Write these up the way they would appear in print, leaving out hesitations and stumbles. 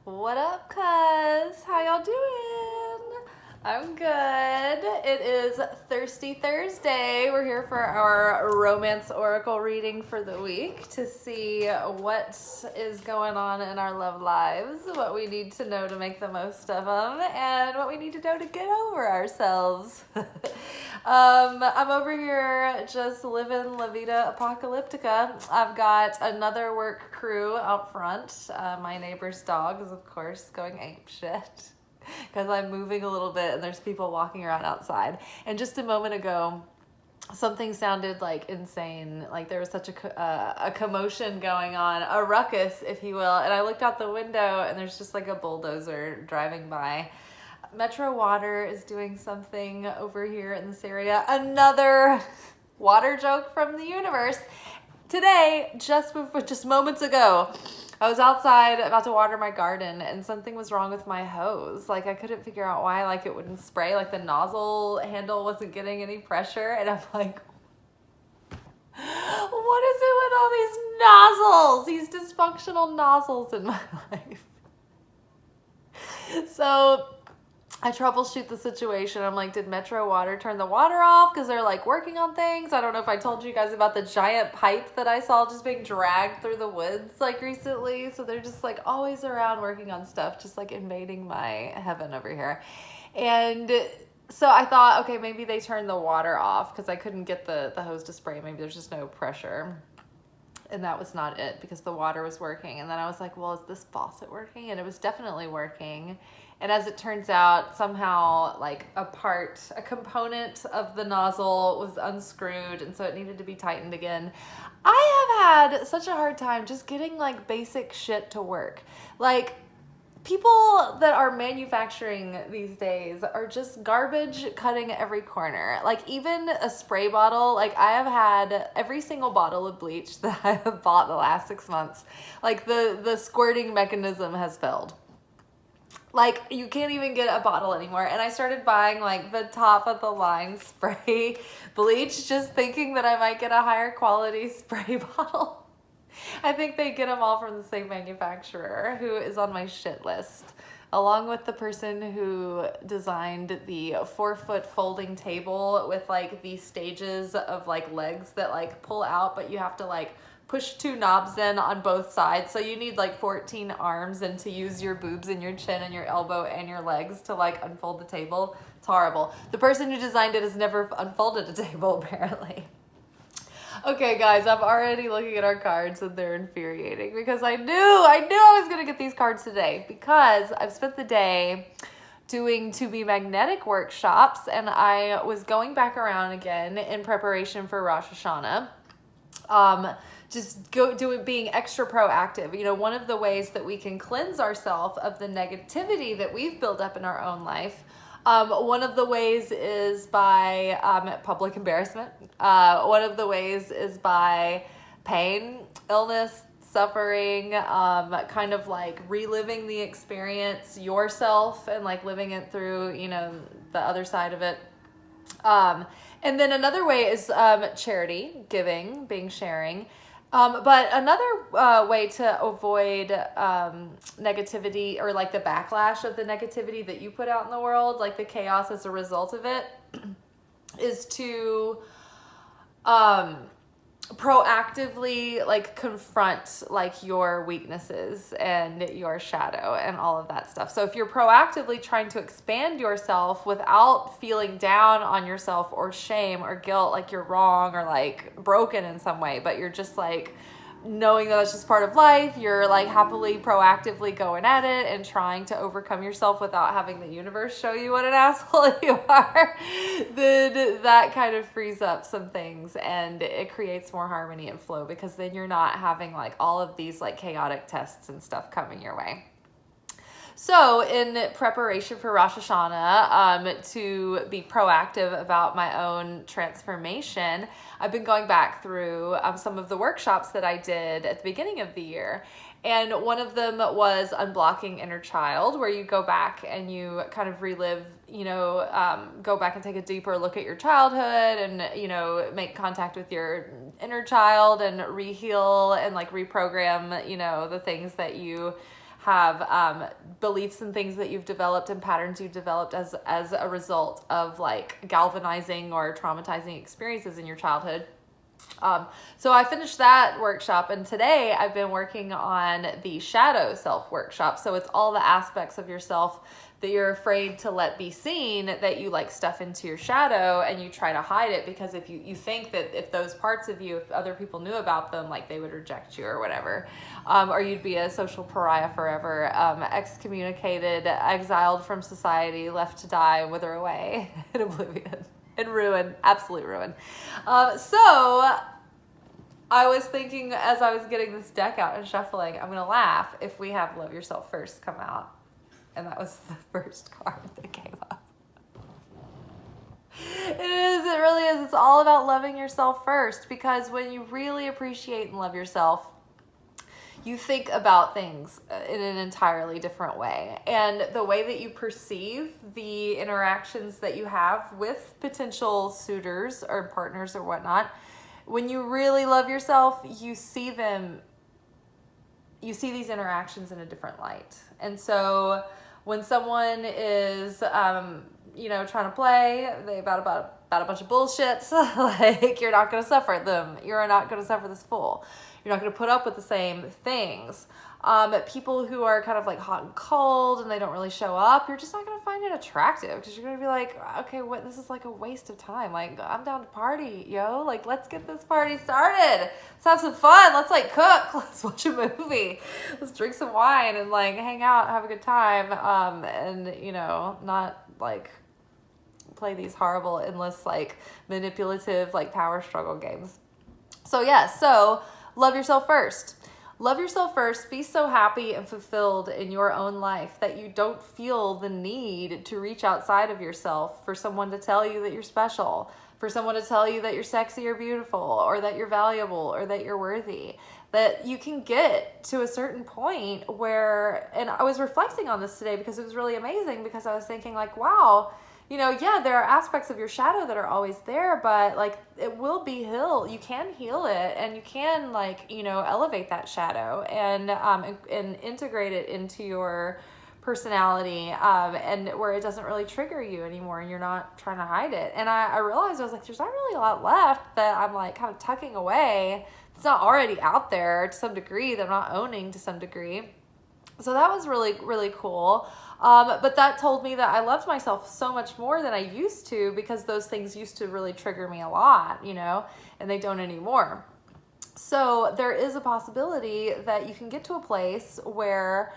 What up, cuz? How y'all doing? I'm good. It is Thirsty Thursday. We're here for our romance oracle reading for the week to see what is going on in our love lives, what we need to know to make the most of them, and what we need to know to get over ourselves. I'm over here just living La Vida Apocalyptica. I've got another work crew out front. My neighbor's dog is, of course, going ape shit because I'm moving a little bit and there's people walking around outside. And just a moment ago, something sounded like insane, like there was such a commotion going on, a ruckus, if you will. And I looked out the window and there's just like a bulldozer driving by. Metro Water is doing something over here in this area. Another water joke from the universe. Today, just moments ago, I was outside about to water my garden and something was wrong with my hose. Like I couldn't figure out why, like it wouldn't spray, like the nozzle handle wasn't getting any pressure. And I'm like, what is it with all these nozzles? These dysfunctional nozzles in my life. So I troubleshoot the situation. I'm like, did Metro Water turn the water off? Because they're like working on things. I don't know if I told you guys about the giant pipe that I saw just being dragged through the woods like recently. So they're just like always around working on stuff, just like invading my heaven over here. And so I thought, okay, maybe they turned the water off because I couldn't get the hose to spray. Maybe there's just no pressure. And that was not it because the water was working. And then I was like, well, is this faucet working? And it was definitely working. And as it turns out, somehow like a component of the nozzle was unscrewed. And so it needed to be tightened again. I have had such a hard time just getting like basic shit to work. Like people that are manufacturing these days are just garbage cutting every corner. Like even a spray bottle, like I have had every single bottle of bleach that I have bought the last 6 months. Like the squirting mechanism has failed. Like you can't even get a bottle anymore. And I started buying like the top of the line spray bleach, just thinking that I might get a higher quality spray bottle. I think they get them all from the same manufacturer who is on my shit list, along with the person who designed the 4-foot folding table with like these stages of like legs that like pull out, but you have to like push 2 knobs in on both sides. So you need like 14 arms and to use your boobs and your chin and your elbow and your legs to like unfold the table. It's horrible. The person who designed it has never unfolded a table apparently. Okay, guys, I'm already looking at our cards and they're infuriating because I knew I was going to get these cards today because I've spent the day doing To Be Magnetic workshops and I was going back around again in preparation for Rosh Hashanah. Being extra proactive. You know, one of the ways that we can cleanse ourselves of the negativity that we've built up in our own life, one of the ways is by public embarrassment. One of the ways is by pain, illness, suffering, kind of like reliving the experience yourself and like living it through, you know, the other side of it. And then another way is charity, giving, being sharing. But another way to avoid negativity or like the backlash of the negativity that you put out in the world, like the chaos as a result of it, is to proactively like confront like your weaknesses and your shadow and all of that stuff. So if you're proactively trying to expand yourself without feeling down on yourself or shame or guilt, like you're wrong or like broken in some way, but you're just like knowing that that's just part of life, you're like happily proactively going at it and trying to overcome yourself without having the universe show you what an asshole you are, then that kind of frees up some things and it creates more harmony and flow because then you're not having like all of these like chaotic tests and stuff coming your way. So in preparation for Rosh Hashanah, to be proactive about my own transformation, I've been going back through some of the workshops that I did at the beginning of the year. And one of them was Unblocking Inner Child, where you go back and you kind of relive, you know, go back and take a deeper look at your childhood and, you know, make contact with your inner child and re-heal and like reprogram, you know, the things that you have beliefs and things that you've developed and patterns you've developed as a result of like galvanizing or traumatizing experiences in your childhood. So I finished that workshop, and today I've been working on the shadow self workshop. So it's all the aspects of yourself that you're afraid to let be seen, that you like stuff into your shadow and you try to hide it, because if you think that if those parts of you, if other people knew about them, like they would reject you or whatever, or you'd be a social pariah forever, excommunicated, exiled from society, left to die and wither away in oblivion, in ruin, absolute ruin. So I was thinking as I was getting this deck out and shuffling, I'm gonna laugh if we have Love Yourself First come out. And that was the first card that came up. It really is. It's all about loving yourself first, because when you really appreciate and love yourself, you think about things in an entirely different way. And the way that you perceive the interactions that you have with potential suitors or partners or whatnot, when you really love yourself, you see these interactions in a different light. And so when someone is, trying to play, they about a bunch of bullshit, like, you're not going to suffer them. You're not going to suffer this fool. You're not going to put up with the same things. People who are kind of like hot and cold and they don't really show up, you're just not going to find it attractive, because you're going to be like, okay, this is like a waste of time. Like, I'm down to party, yo. Like, let's get this party started. Let's have some fun. Let's like cook. Let's watch a movie. Let's drink some wine and like hang out, have a good time. And not like play these horrible, endless, like manipulative, like power struggle games. So love yourself first. Love yourself first. Be so happy and fulfilled in your own life that you don't feel the need to reach outside of yourself for someone to tell you that you're special, for someone to tell you that you're sexy or beautiful, or that you're valuable, or that you're worthy. That you can get to a certain point where, and I was reflecting on this today because it was really amazing, because I was thinking like, wow, there are aspects of your shadow that are always there, but like it will be healed. You can heal it, and you can elevate that shadow and integrate it into your personality, and where it doesn't really trigger you anymore, and you're not trying to hide it. And I realized, I was like, there's not really a lot left that I'm like kind of tucking away. It's not already out there to some degree, that I'm not owning to some degree. So that was really, really cool. But that told me that I loved myself so much more than I used to, because those things used to really trigger me a lot, and they don't anymore. So there is a possibility that you can get to a place where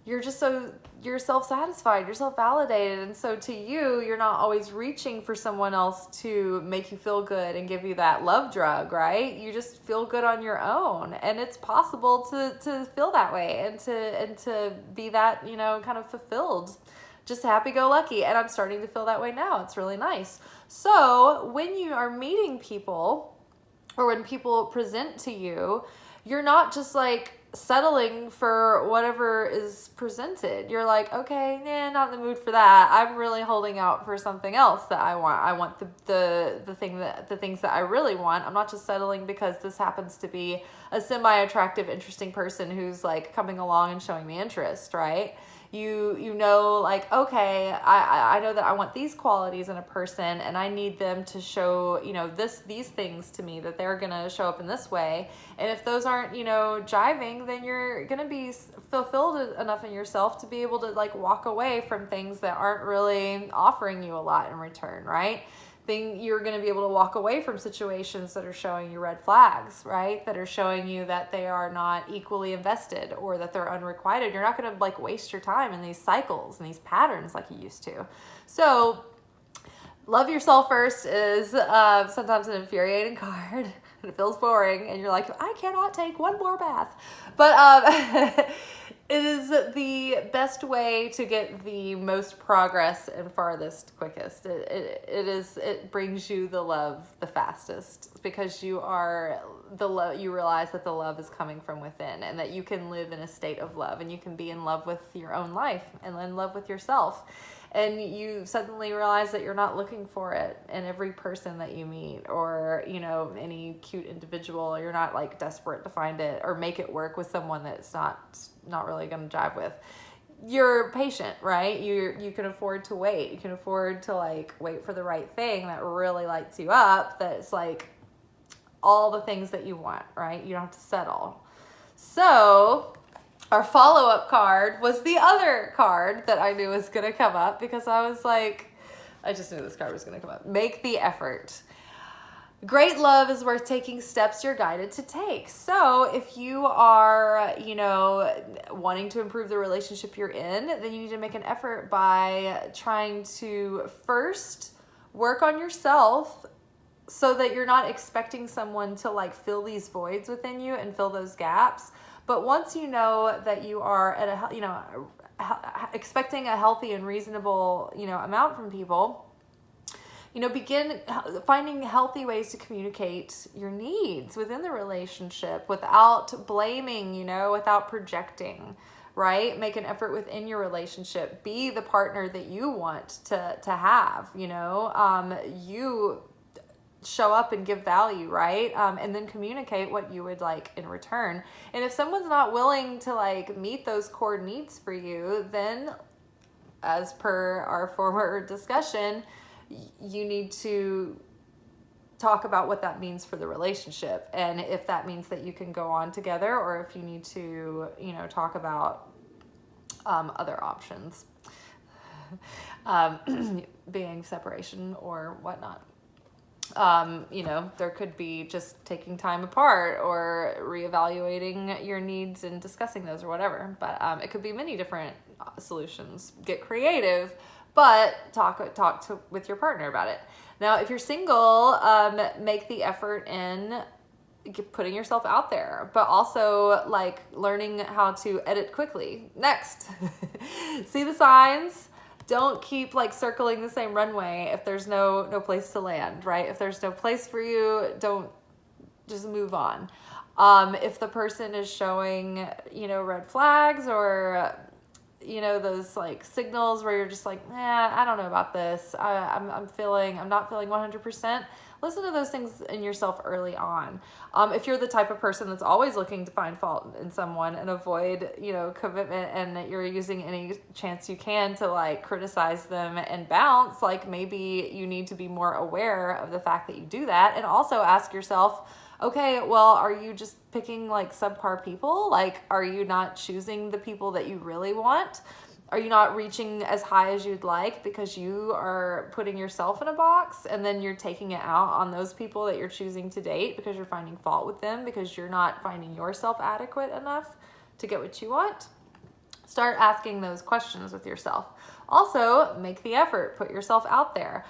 you're self-satisfied, you're self-validated. And so to you, you're not always reaching for someone else to make you feel good and give you that love drug, right? You just feel good on your own. And it's possible to feel that way and to be that, kind of fulfilled, just happy-go-lucky. And I'm starting to feel that way now. It's really nice. So when you are meeting people, or when people present to you, you're not just like settling for whatever is presented. You're like, okay, not in the mood for that. I'm really holding out for something else that I want. I want the things that I really want. I'm not just settling because this happens to be a semi-attractive, interesting person who's like coming along and showing me interest, right? Like, okay, I know that I want these qualities in a person, and I need them to show, these things to me, that they're going to show up in this way. And if those aren't, jiving, then you're going to be fulfilled enough in yourself to be able to like walk away from things that aren't really offering you a lot in return, right? You're going to be able to walk away from situations that are showing you red flags, right? That are showing you that they are not equally invested, or that they're unrequited. You're not going to like waste your time in these cycles and these patterns like you used to. So love yourself first is sometimes an infuriating card, and it feels boring, and you're like, I cannot take one more bath. But it is the best way to get the most progress and farthest, quickest. It brings you the love the fastest, because you realize that the love is coming from within, and that you can live in a state of love, and you can be in love with your own life and in love with yourself. and you suddenly realize that you're not looking for it in every person that you meet, or, you know, any cute individual. You're not like desperate to find it or make it work with someone that's not really going to jive with. You're patient, right? You can afford to wait. You can afford to like wait for the right thing that really lights you up, that's like all the things that you want, right? You don't have to settle. So our follow-up card was the other card that I knew was going to come up, because I was like, I just knew this card was going to come up. Make the effort. Great love is worth taking steps you're guided to take. So if you are, you know, wanting to improve the relationship you're in, then you need to make an effort by trying to first work on yourself, so that you're not expecting someone to like fill these voids within you and fill those gaps. But once you know that you are at a, you know, expecting a healthy and reasonable, you know, amount from people, you know, begin finding healthy ways to communicate your needs within the relationship without blaming, you know, without projecting, right? Make an effort within your relationship. Be the partner that you want to have, you know, you show up and give value, right? And then communicate what you would like in return. And if someone's not willing to like meet those core needs for you, then as per our former discussion, you need to talk about what that means for the relationship, and if that means that you can go on together, or if you need to, you know, talk about other options, being separation or whatnot. You know, there could be just taking time apart or reevaluating your needs and discussing those or whatever. But it could be many different solutions. Get creative, but talk with your partner about it. Now, if you're single, make the effort in putting yourself out there, but also like learning how to edit quickly. Next, see the signs. Don't keep like circling the same runway if there's no place to land, right? If there's no place for you, don't, just move on. If the person is showing, you know, red flags, or, you know, those like signals where you're just like, I don't know about this. I'm not feeling 100%. Listen to those things in yourself early on. If you're the type of person that's always looking to find fault in someone and avoid, you know, commitment, and that you're using any chance you can to like criticize them and bounce, like maybe you need to be more aware of the fact that you do that, and also ask yourself, okay, well, are you just picking like subpar people? Like, are you not choosing the people that you really want? Are you not reaching as high as you'd like because you are putting yourself in a box, and then you're taking it out on those people that you're choosing to date because you're finding fault with them because you're not finding yourself adequate enough to get what you want? Start asking those questions with yourself. Also, make the effort. Put yourself out there.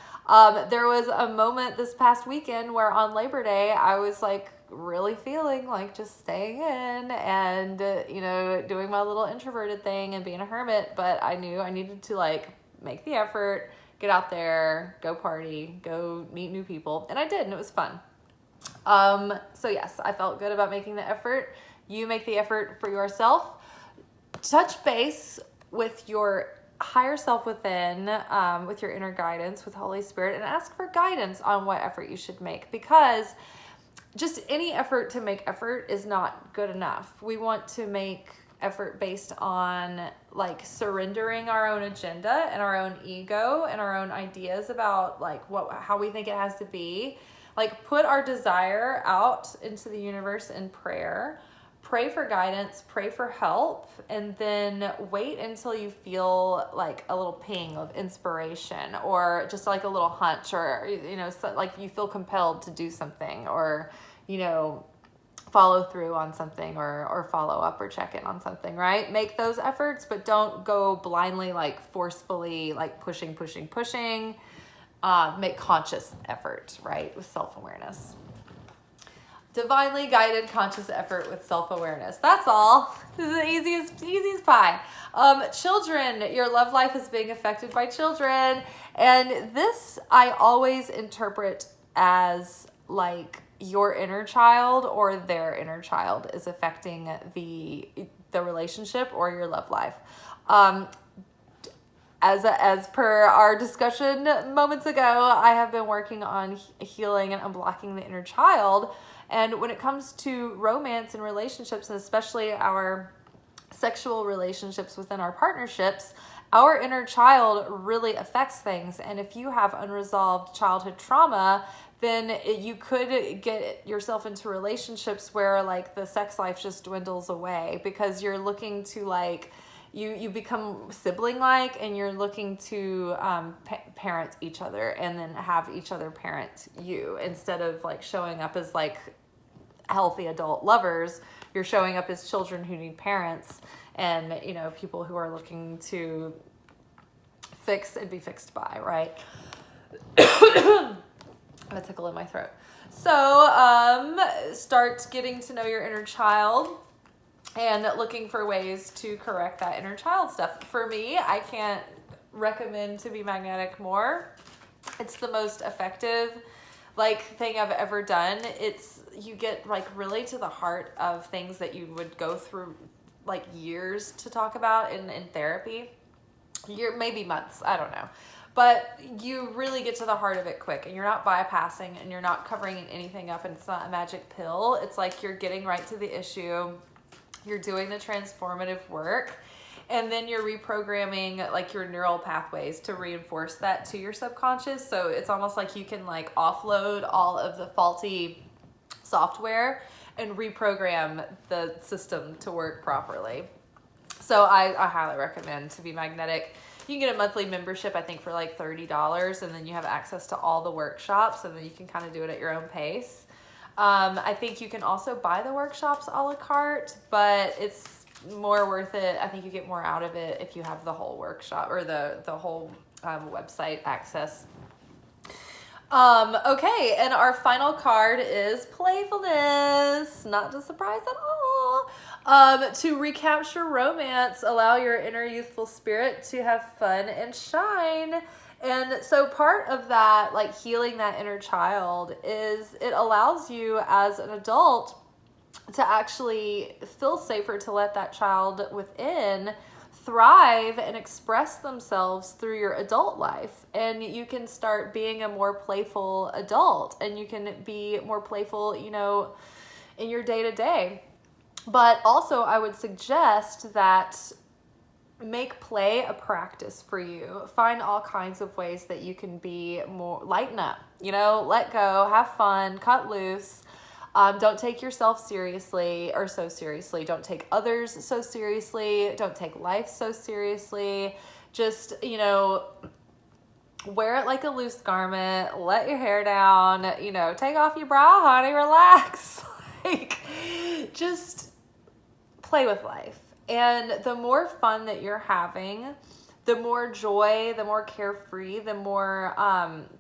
There was a moment this past weekend where on Labor Day, I was like really feeling like just staying in and, you know, doing my little introverted thing and being a hermit. But I knew I needed to like make the effort, get out there, go party, go meet new people. And I did, and it was fun. So yes, I felt good about making the effort. You make the effort for yourself. Touch base with your higher self within, with your inner guidance, with Holy Spirit, and ask for guidance on what effort you should make, because just any effort to make effort is not good enough. We want to make effort based on like surrendering our own agenda and our own ego and our own ideas about like how we think it has to be. Like, put our desire out into the universe in prayer. Pray for guidance, pray for help, and then wait until you feel like a little ping of inspiration, or just like a little hunch, or, you know, so like you feel compelled to do something, or, you know, follow through on something, or follow up or check in on something, right? Make those efforts, but don't go blindly, like forcefully, like pushing. Make conscious effort, right? With self-awareness. Divinely guided conscious effort with self-awareness. That's all. This is the easy as pie. Children, your love life is being affected by children. And this I always interpret as like your inner child or their inner child is affecting the relationship or your love life. as per our discussion moments ago, I have been working on healing and unblocking the inner child. And when it comes to romance and relationships, and especially our sexual relationships within our partnerships, our inner child really affects things. And if you have unresolved childhood trauma, then you could get yourself into relationships where like the sex life just dwindles away because you're looking to like, you become sibling-like, and you're looking to parent each other and then have each other parent you, instead of like showing up as like healthy adult lovers. You're showing up as children who need parents, and you know, people who are looking to fix and be fixed by, right? I have a tickle in my throat. So start getting to know your inner child and looking for ways to correct that inner child stuff. For me, I can't recommend To Be Magnetic more. It's the most effective like thing I've ever done. It's, you get like really to the heart of things that you would go through like years to talk about in therapy. Maybe months, I don't know. But you really get to the heart of it quick, and you're not bypassing, and you're not covering anything up, and it's not a magic pill. It's like you're getting right to the issue. You're doing the transformative work, and then you're reprogramming like your neural pathways to reinforce that to your subconscious. So it's almost like you can like offload all of the faulty software and reprogram the system to work properly. So I highly recommend To Be Magnetic. You can get a monthly membership, I think, for like $30, and then you have access to all the workshops, and then you can kind of do it at your own pace. I think you can also buy the workshops a la carte, but it's more worth it. I think you get more out of it if you have the whole workshop or the whole website access. Okay, and our final card is playfulness. Not a surprise at all. To recapture romance, allow your inner youthful spirit to have fun and shine. And so part of that, like healing that inner child, is it allows you as an adult to actually feel safer to let that child within thrive and express themselves through your adult life. And you can start being a more playful adult, and you can be more playful, you know, in your day-to-day. But also I would suggest that make play a practice for you. Find all kinds of ways that you can be more, lighten up, you know, let go, have fun, cut loose. Don't take yourself seriously or so seriously. Don't take others so seriously. Don't take life so seriously. Just, you know, wear it like a loose garment. Let your hair down, you know, take off your bra, honey, relax. Like, just play with life. And the more fun that you're having, the more joy, the more carefree, the more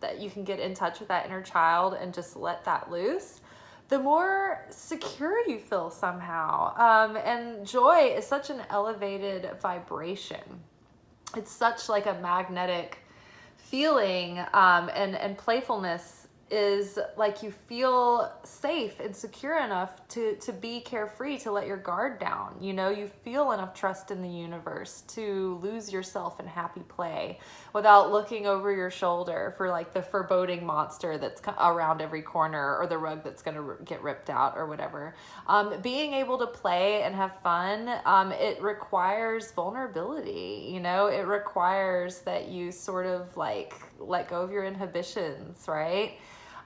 that you can get in touch with that inner child and just let that loose, the more secure you feel somehow. And joy is such an elevated vibration. It's such like a magnetic feeling, and playfulness is like you feel safe and secure enough to be carefree, to let your guard down. You know, you feel enough trust in the universe to lose yourself in happy play without looking over your shoulder for like the foreboding monster that's around every corner, or the rug that's going to get ripped out or whatever. Being able to play and have fun, it requires vulnerability. You know, it requires that you sort of like let go of your inhibitions, right?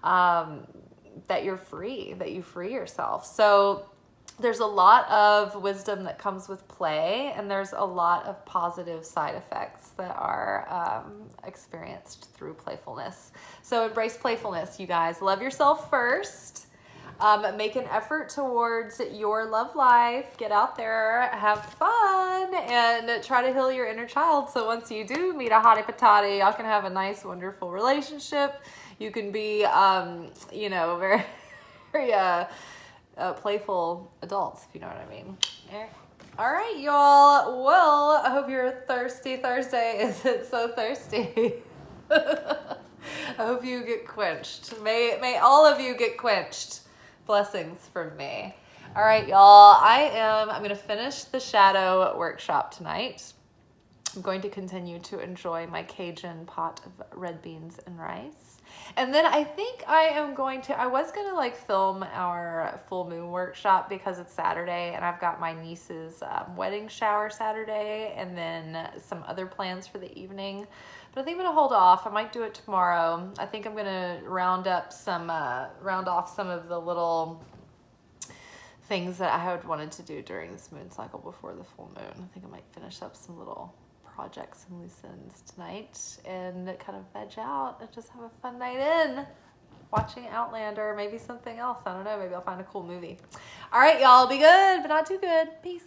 That you're free, that you free yourself. So there's a lot of wisdom that comes with play, and there's a lot of positive side effects that are experienced through playfulness. So embrace playfulness, you guys. Love yourself first. Make an effort towards your love life. Get out there, have fun, and try to heal your inner child. So once you do meet a hottie patati, y'all can have a nice, wonderful relationship. You can be, you know, very, very playful adults, if you know what I mean. All right, y'all. Well, I hope your thirsty Thursday isn't so thirsty. I hope you get quenched. May all of you get quenched. Blessings from me. All right, y'all. I'm going to finish the shadow workshop tonight. I'm going to continue to enjoy my Cajun pot of red beans and rice. And then I think I was going to like film our full moon workshop because it's Saturday and I've got my niece's wedding shower Saturday and then some other plans for the evening. But I think I'm going to hold off. I might do it tomorrow. I think I'm going to round off some of the little things that I had wanted to do during this moon cycle before the full moon. I think I might finish up some little projects and loose ends tonight and kind of veg out and just have a fun night in watching Outlander, maybe something else. I don't know. Maybe I'll find a cool movie. All right, y'all, be good, but not too good. Peace.